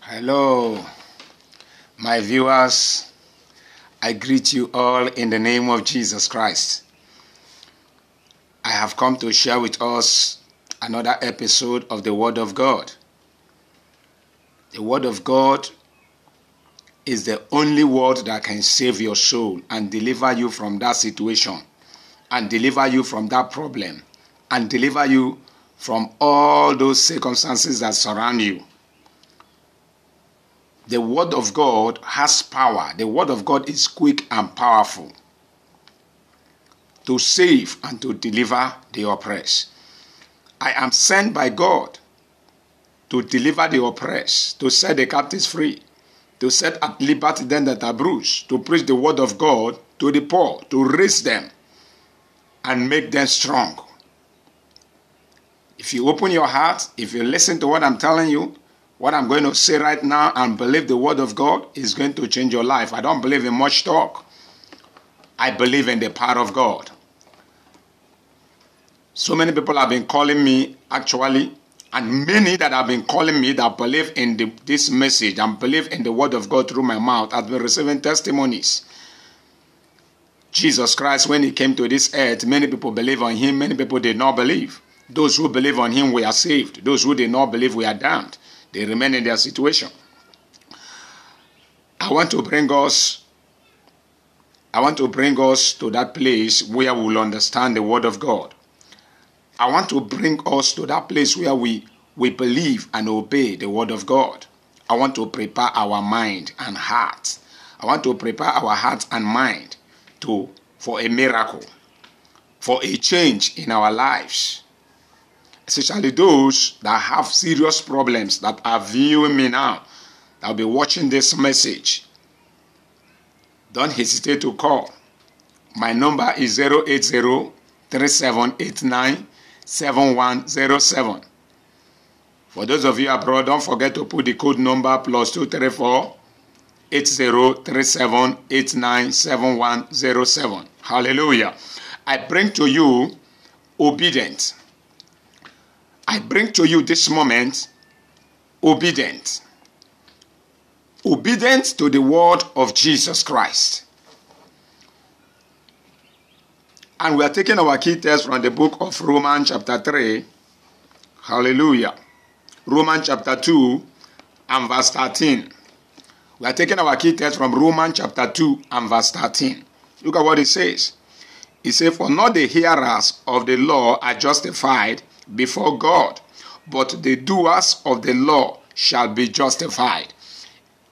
Hello, my viewers. I greet you all in the name of Jesus Christ. I have come to share with us another episode of the Word of God. The Word of God is the only word that can save your soul and deliver you from that situation, and deliver you from that problem, and deliver you from all those circumstances that surround you. The Word of God has power. The Word of God is quick and powerful to save and to deliver the oppressed. I am sent by God to deliver the oppressed, to set the captives free, to set at liberty them that are bruised, to preach the Word of God to the poor, to raise them and make them strong. If you open your heart, if you listen to what I'm telling you, what I'm going to say right now, and believe the Word of God is going to change your life. I don't believe in much talk. I believe in the power of God. So many people have been calling me, actually, and many that have been calling me that believe in this message and believe in the Word of God through my mouth have been receiving testimonies. Jesus Christ, when he came to this earth, many people believe on him, many people did not believe. Those who believe on him were saved. Those who did not believe were damned. They remain in their situation. I want to bring us to that place where we will understand the Word of God. I want to bring us to that place where we believe and obey the Word of God. I want to prepare our mind and heart. I want to prepare our heart and mind for a miracle, for a change in our lives. Especially those that have serious problems that are viewing me now, that will be watching this message. Don't hesitate to call. My number is 080-3789-7107. For those of you abroad, don't forget to put the code number +234 8037897107. Hallelujah. I bring to you obedience. I bring to you this moment obedience. Obedience to the word of Jesus Christ. And we are taking our key text from the book of Romans chapter 3. Hallelujah. Romans chapter 2 and verse 13. We are taking our key text from Romans chapter 2 and verse 13. Look at what it says. It says, "For not the hearers of the law are justified before God, but the doers of the law shall be justified."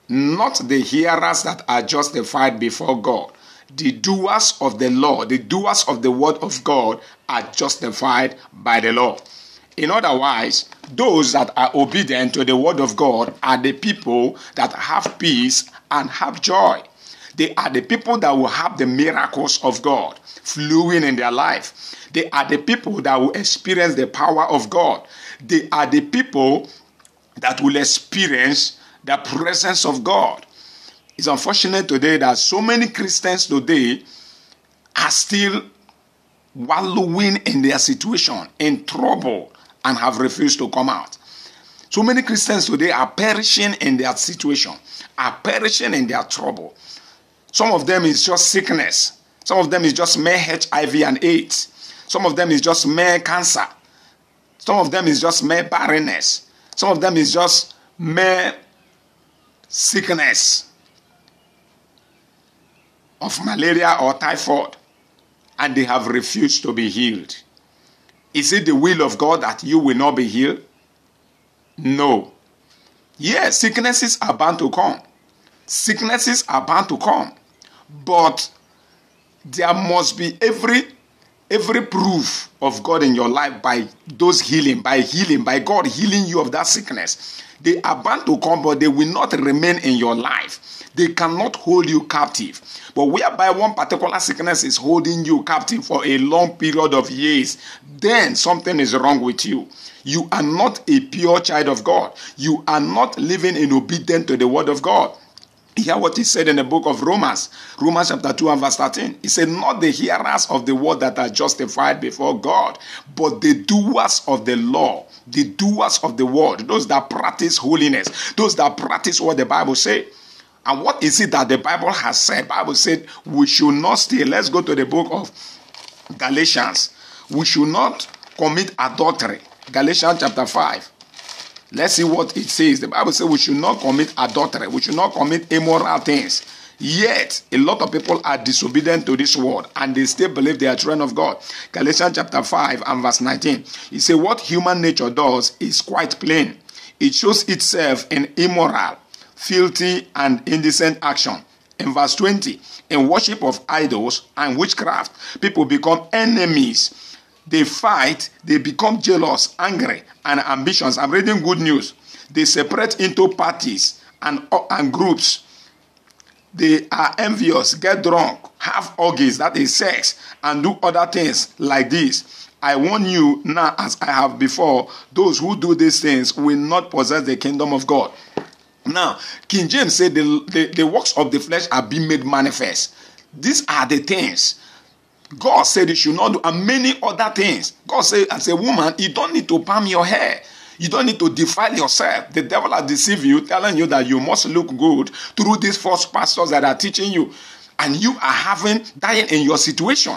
Not the hearers that are justified before God. The doers of the law, the doers of the word of God are justified by the law. In other words, those that are obedient to the word of God are the people that have peace and have joy. They are the people that will have the miracles of God flowing in their life. They are the people that will experience the power of God. They are the people that will experience the presence of God. It's unfortunate today that so many Christians today are still wallowing in their situation, in trouble, and have refused to come out. So many Christians today are perishing in their situation, are perishing in their trouble. Some of them is just sickness. Some of them is just mere HIV and AIDS. Some of them is just mere cancer. Some of them is just mere barrenness. Some of them is just mere sickness of malaria or typhoid. And they have refused to be healed. Is it the will of God that you will not be healed? No. Yes, sicknesses are bound to come. Sicknesses are bound to come. But there must be every proof of God in your life by those healing, by God healing you of that sickness. They are bound to come, but they will not remain in your life. They cannot hold you captive. But whereby one particular sickness is holding you captive for a long period of years, then something is wrong with you. You are not a pure child of God. You are not living in obedience to the word of God. Hear what he said in the book of Romans. Romans chapter 2 and verse 13. He said, not the hearers of the word that are justified before God, but the doers of the law. The doers of the word. Those that practice holiness. Those that practice what the Bible says. And what is it that the Bible has said? The Bible said we should not steal. Let's go to the book of Galatians. We should not commit adultery. Galatians chapter 5. Let's see what it says. The Bible says we should not commit adultery. We should not commit immoral things. Yet, a lot of people are disobedient to this word and they still believe they are children of God. Galatians chapter 5 and verse 19. It says what human nature does is quite plain. It shows itself in immoral, filthy, and indecent action. In verse 20, in worship of idols and witchcraft, people become enemies. They fight, they become jealous, angry, and ambitious. I'm reading good news. They separate into parties and groups. They are envious, get drunk, have orgies, that is sex, and do other things like this. I warn you now, as I have before, those who do these things will not possess the kingdom of God. Now, King James said the works of the flesh are being made manifest. These are the things God said you should not do, and many other things. God said, as a woman, you don't need to palm your hair. You don't need to defile yourself. The devil has deceived you, telling you that you must look good through these false pastors that are teaching you. And you are dying in your situation.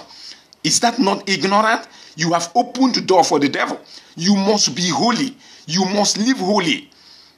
Is that not ignorant? You have opened the door for the devil. You must be holy. You must live holy.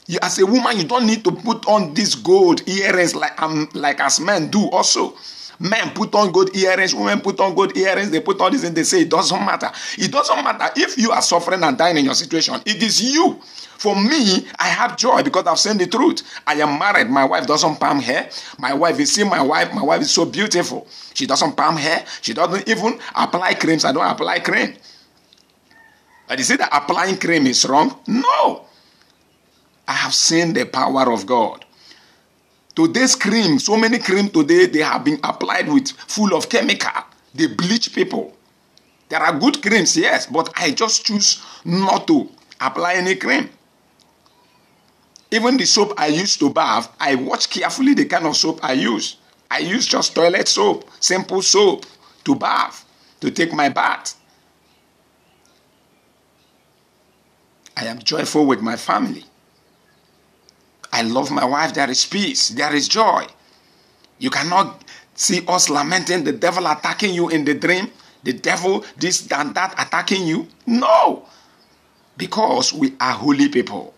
You, as a woman, you don't need to put on these gold earrings like as men do also. Men put on gold earrings, women put on gold earrings, they put all this and they say it doesn't matter. It doesn't matter if you are suffering and dying in your situation. It is you. For me, I have joy because I've seen the truth. I am married. My wife doesn't palm hair. My wife, you see my wife is so beautiful. She doesn't palm hair. She doesn't even apply creams. I don't apply cream. But you see that applying cream is wrong? No. I have seen the power of God. Today's cream, so many cream today, they have been applied with full of chemical. They bleach people. There are good creams, yes, but I just choose not to apply any cream. Even the soap I use to bath, I watch carefully the kind of soap I use. I use just toilet soap, simple soap to bath, to take my bath. I am joyful with my family. I love my wife. There is peace. There is joy. You cannot see us lamenting the devil attacking you in the dream. The devil, this and that attacking you. No. Because we are holy people.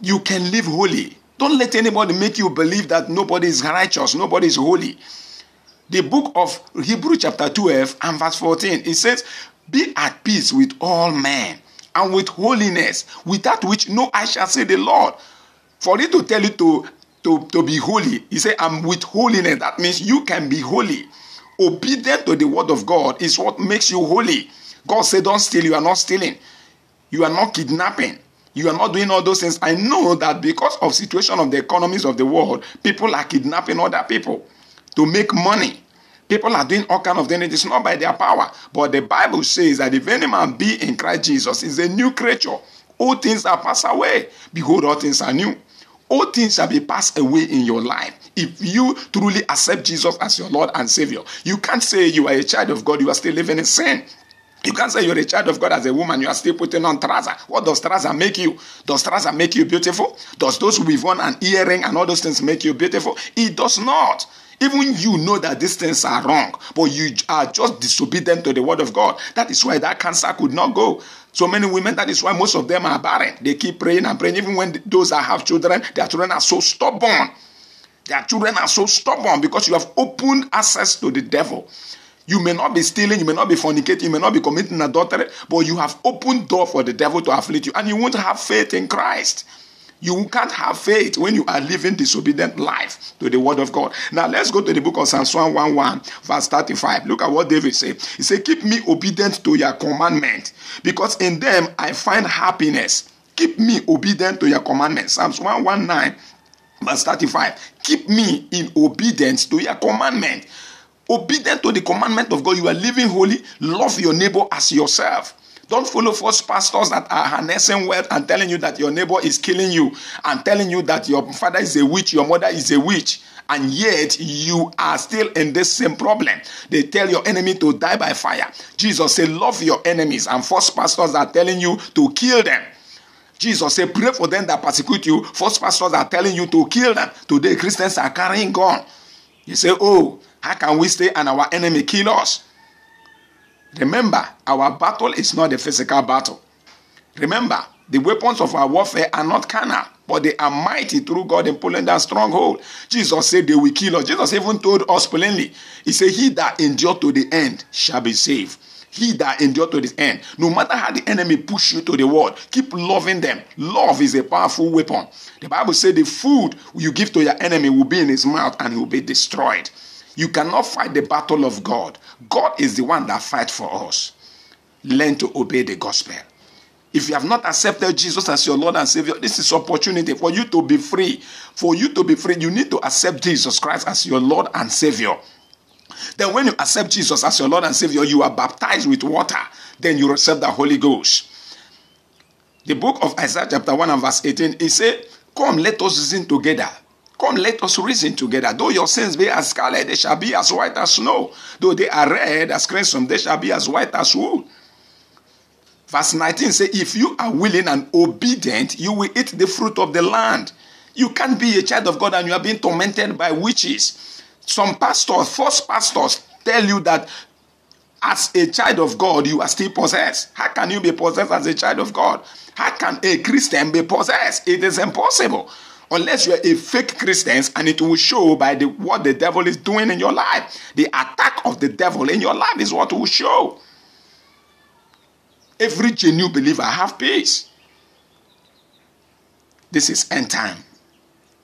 You can live holy. Don't let anybody make you believe that nobody is righteous. Nobody is holy. The book of Hebrews chapter 12 and verse 14. It says, be at peace with all men. And with holiness, without which no eye shall see the Lord. For it to tell you to be holy, he said, I'm with holiness. That means you can be holy. Obedient to the word of God is what makes you holy. God said, don't steal. You are not stealing. You are not kidnapping. You are not doing all those things. I know that because of situation of the economies of the world, people are kidnapping other people to make money. People are doing all kinds of things. It's not by their power. But the Bible says that if any man be in Christ Jesus, is a new creature. All things are passed away. Behold, all things are new. All things shall be passed away in your life. If you truly accept Jesus as your Lord and Savior, you can't say you are a child of God, you are still living in sin. You can't say you're a child of God as a woman, you are still putting on trouser. What does trouser make you? Does trouser make you beautiful? Does those with on an earring and all those things make you beautiful? It does not. Even you know that these things are wrong, but you are just disobedient to the word of God. That is why that cancer could not go. So many women, that is why most of them are barren. They keep praying and praying. Even when those that have children, their children are so stubborn. Their children are so stubborn because you have opened access to the devil. You may not be stealing, you may not be fornicating, you may not be committing adultery, but you have opened door for the devil to afflict you, and you won't have faith in Christ. You can't have faith when you are living disobedient life to the word of God. Now let's go to the book of Psalms 111 verse 35. Look at what David said. He said, keep me obedient to your commandment, because in them I find happiness. Keep me obedient to your commandment. Psalms 119 verse 35. Keep me in obedience to your commandment. Obedient to the commandment of God. You are living holy. Love your neighbor as yourself. Don't follow false pastors that are harnessing wealth and telling you that your neighbor is killing you and telling you that your father is a witch, your mother is a witch, and yet you are still in this same problem. They tell your enemy to die by fire. Jesus said, love your enemies, and false pastors are telling you to kill them. Jesus said, pray for them that persecute you. False pastors are telling you to kill them. Today, Christians are carrying gun. You say, oh, how can we stay and our enemy kill us? Remember, our battle is not a physical battle. Remember, the weapons of our warfare are not carnal, but they are mighty through God in pulling down stronghold. Jesus said they will kill us. Jesus even told us plainly. He said, he that endure to the end shall be saved. He that endure to the end. No matter how the enemy push you to the world, keep loving them. Love is a powerful weapon. The Bible said the food you give to your enemy will be in his mouth and he will be destroyed. You cannot fight the battle of God. God is the one that fights for us. Learn to obey the gospel. If you have not accepted Jesus as your Lord and Savior, this is opportunity for you to be free. For you to be free, you need to accept Jesus Christ as your Lord and Savior. Then when you accept Jesus as your Lord and Savior, you are baptized with water. Then you receive the Holy Ghost. The book of Isaiah chapter 1 and verse 18, it says, come, let us reason together. Come, let us reason together. Though your sins be as scarlet, they shall be as white as snow. Though they are red as crimson, they shall be as white as wool. Verse 19 says, if you are willing and obedient, you will eat the fruit of the land. You can't be a child of God and you are being tormented by witches. Some pastors, false pastors, tell you that as a child of God, you are still possessed. How can you be possessed as a child of God? How can a Christian be possessed? It is impossible. Unless you are a fake Christian, and it will show by what the devil is doing in your life. The attack of the devil in your life is what will show. Every genuine believer have peace. This is end time.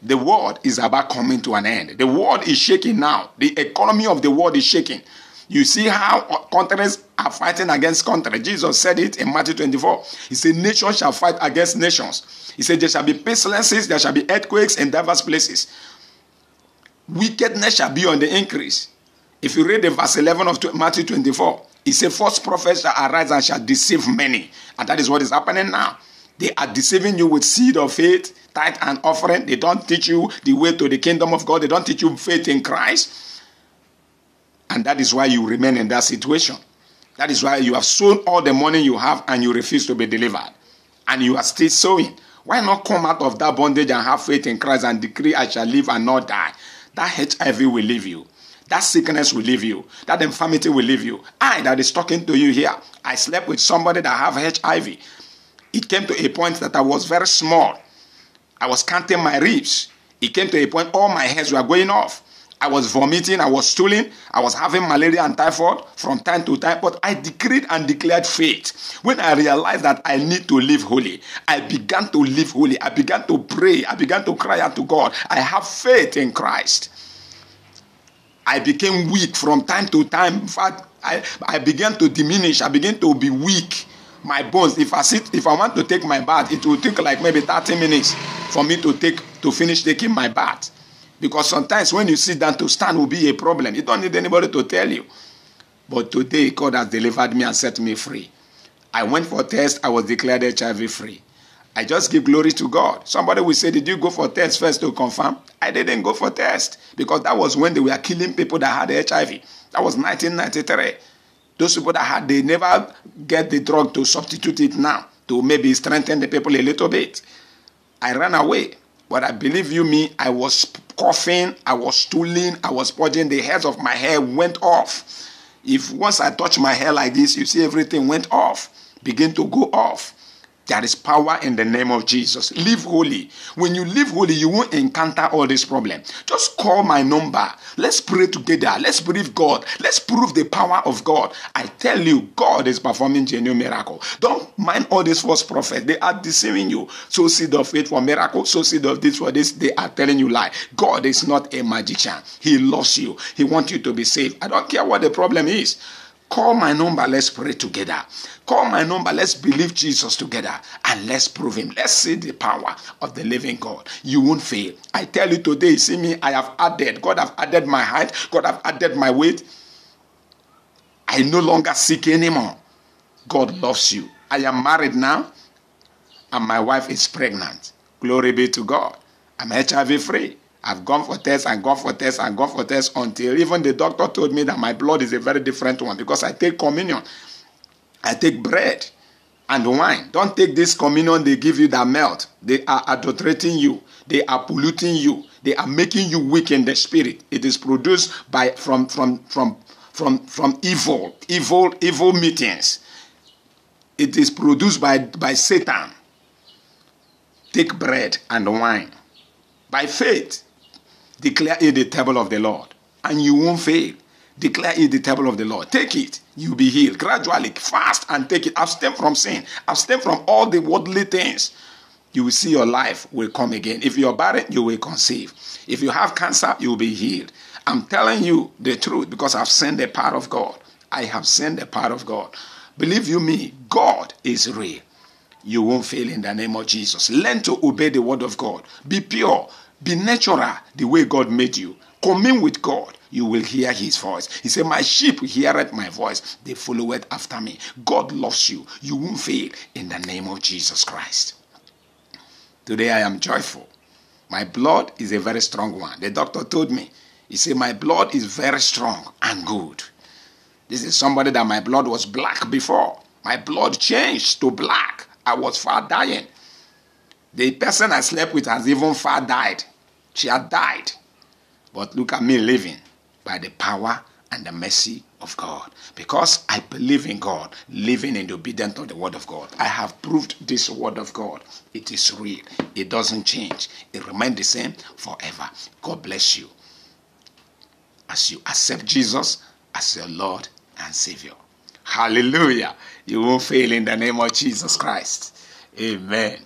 The world is about coming to an end. The world is shaking now. The economy of the world is shaking. You see how countries are fighting against countries. Jesus said it in Matthew 24. He said, nations shall fight against nations. He said, there shall be pestilences, there shall be earthquakes in diverse places. Wickedness shall be on the increase. If you read the verse 11 of Matthew 24, he said, false prophets shall arise and shall deceive many. And that is what is happening now. They are deceiving you with seed of faith, tithe and offering. They don't teach you the way to the kingdom of God. They don't teach you faith in Christ. And that is why you remain in that situation. That is why you have sown all the money you have and you refuse to be delivered. And you are still sowing. Why not come out of that bondage and have faith in Christ and decree, I shall live and not die? That HIV will leave you. That sickness will leave you. That infirmity will leave you. I that is talking to you here, I slept with somebody that have HIV. It came to a point that I was very small. I was counting my ribs. It came to a point all my hairs were going off. I was vomiting, I was stooling, I was having malaria and typhoid from time to time, but I decreed and declared faith. When I realized that I need to live holy, I began to live holy. I began to pray. I began to cry out to God. I have faith in Christ. I became weak from time to time. In fact, I began to diminish. I began to be weak. My bones, if I want to take my bath, it will take like maybe 30 minutes for me to finish taking my bath. Because sometimes when you sit down, to stand will be a problem. You don't need anybody to tell you. But today, God has delivered me and set me free. I went for a test. I was declared HIV free. I just give glory to God. Somebody will say, did you go for test first to confirm? I didn't go for test. Because that was when they were killing people that had HIV. That was 1993. Those people they never get the drug to substitute it now. To maybe strengthen the people a little bit. I ran away. But I believe you me, I was coughing, I was stooling, I was purging. The hairs of my hair went off. If once I touch my hair like this, you see everything went off, begin to go off. There is power in the name of Jesus. Live holy. When you live holy, you won't encounter all this problem. Just call my number. Let's pray together. Let's believe God. Let's prove the power of God. I tell you, God is performing genuine miracle. Don't mind all these false prophets. They are deceiving you. So seed of faith for miracle, so seed of this for this. They are telling you lie. God is not a magician. He loves you. He wants you to be saved. I don't care what the problem is. Call my number, let's pray together. Call my number, let's believe Jesus together. And let's prove him. Let's see the power of the living God. You won't fail. I tell you today, see me, I have added. God have added my height. God have added my weight. I no longer seek anymore. God loves you. I am married now, and my wife is pregnant. Glory be to God. I'm HIV free. I've gone for tests and gone for tests and gone for tests until even the doctor told me that my blood is a very different one because I take communion. I take bread and wine. Don't take this communion they give you that melt. They are adulterating you. They are polluting you. They are making you weak in the spirit. It is produced from evil meetings. It is produced by Satan. Take bread and wine. By faith, declare it the table of the Lord, and you won't fail. Declare it the table of the Lord. Take it, you'll be healed. Gradually, fast and take it. Abstain from sin. Abstain from all the worldly things. You will see your life will come again. If you're barren, you will conceive. If you have cancer, you will be healed. I'm telling you the truth because I've seen the power of God. I have seen the power of God. Believe you me, God is real. You won't fail in the name of Jesus. Learn to obey the word of God. Be pure. Be natural the way God made you. Commune with God. You will hear his voice. He said, my sheep heareth my voice. They follow it after me. God loves you. You won't fail in the name of Jesus Christ. Today I am joyful. My blood is a very strong one. The doctor told me. He said, my blood is very strong and good. This is somebody that my blood was black before. My blood changed to black. I was far dying. The person I slept with has even far died. She had died. But look at me living by the power and the mercy of God. Because I believe in God, living in the obedience of the word of God. I have proved this word of God. It is real. It doesn't change. It remains the same forever. God bless you as you accept Jesus as your Lord and Savior. Hallelujah. You won't fail in the name of Jesus Christ. Amen.